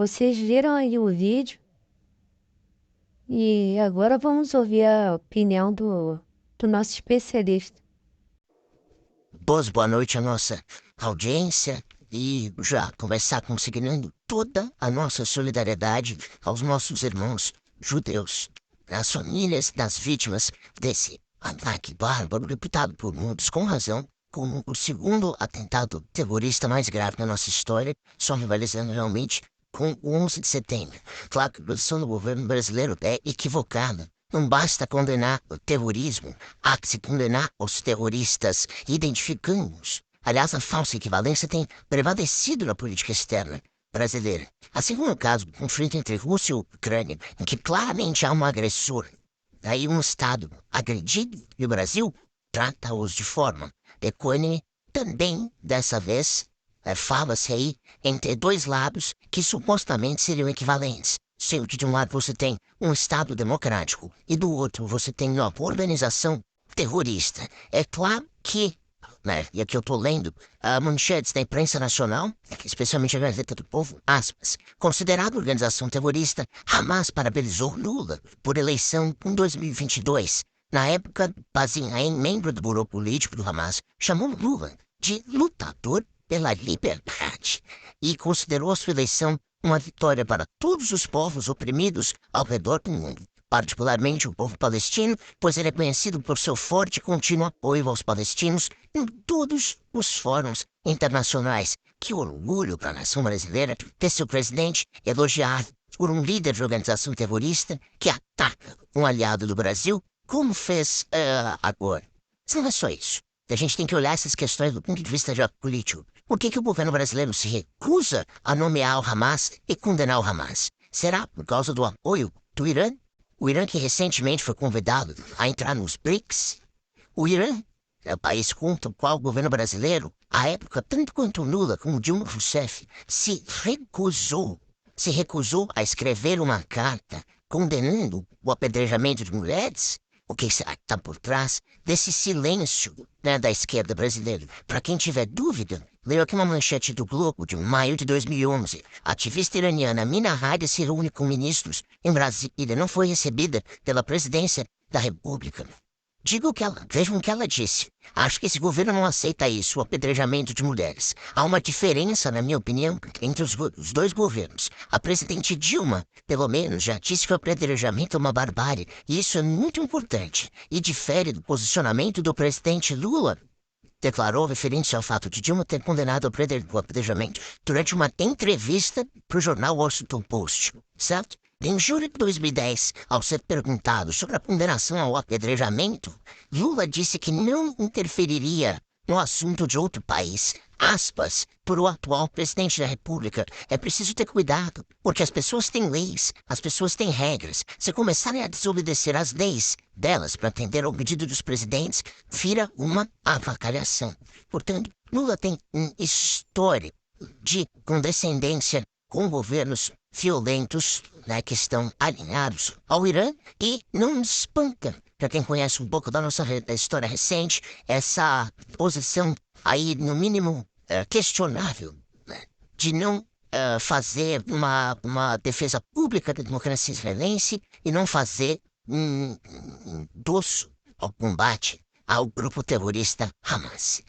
vocês viram aí o vídeo e agora vamos ouvir a opinião do nosso especialista. Boa noite à nossa audiência e já começar consignando toda a nossa solidariedade aos nossos irmãos judeus, às famílias das vítimas desse ataque bárbaro reputado por muitos com razão como o segundo atentado terrorista mais grave da nossa história, só rivalizando realmente com o 11 de setembro. Claro que a posição do governo brasileiro é equivocada. Não basta condenar o terrorismo, há que se condenar os terroristas, identificando-os. Aliás, a falsa equivalência tem prevalecido na política externa brasileira. Assim como no caso do conflito entre Rússia e Ucrânia, em que claramente há um agressor, aí um Estado agredido e o Brasil trata-os de forma equânime, também, dessa vez, fala-se aí entre dois lados que supostamente seriam equivalentes. Sendo que de um lado você tem um Estado democrático e do outro você tem uma organização terrorista. É claro que, né, e aqui eu tô lendo manchetes da imprensa nacional, especialmente a Gazeta do Povo, aspas, considerada organização terrorista, Hamas parabenizou Lula por eleição em 2022. Na época, Bazinhaem, membro do Burô Político do Hamas, chamou Lula de lutador pela liberdade e considerou a sua eleição uma vitória para todos os povos oprimidos ao redor do mundo, particularmente o povo palestino, pois ele é conhecido por seu forte e contínuo apoio aos palestinos em todos os fóruns internacionais. Que orgulho para a nação brasileira ter seu presidente elogiado por um líder de organização terrorista que ataca um aliado do Brasil, como fez agora. Mas não é só isso. A gente tem que olhar essas questões do ponto de vista geopolítico. Por que o governo brasileiro se recusa a nomear o Hamas e condenar o Hamas? Será por causa do apoio do Irã? O Irã que recentemente foi convidado a entrar nos BRICS? O Irã é o país contra o qual o governo brasileiro, à época, tanto quanto Lula como Dilma Rousseff, se recusou a escrever uma carta condenando o apedrejamento de mulheres? O que será que está por trás desse silêncio, né, da esquerda brasileira? Para quem tiver dúvida, leio aqui uma manchete do Globo de maio de 2011. A ativista iraniana Mina Haida se reúne com ministros em Brasília e não foi recebida pela presidência da República. Vejam o que ela disse. Acho que esse governo não aceita isso, o apedrejamento de mulheres. Há uma diferença, na minha opinião, entre os dois governos. A presidente Dilma, pelo menos, já disse que o apedrejamento é uma barbárie, e isso é muito importante, e difere do posicionamento do presidente Lula. Declarou referente ao fato de Dilma ter condenado o apedrejamento durante uma entrevista para o jornal Washington Post, certo? Em julho de 2010, ao ser perguntado sobre a condenação ao apedrejamento, Lula disse que não interferiria no assunto de outro país. Aspas, por o atual presidente da República, é preciso ter cuidado, porque as pessoas têm leis, as pessoas têm regras. Se começarem a desobedecer às leis delas para atender ao pedido dos presidentes, vira uma avacalhação. Portanto, Lula tem um histórico de condescendência com governos violentos, né, que estão alinhados ao Irã e não nos espanta, para quem conhece um pouco da nossa da história recente, essa posição aí, no mínimo, questionável, né, de não fazer uma defesa pública da democracia israelense e não fazer um dosso ao combate ao grupo terrorista Hamas.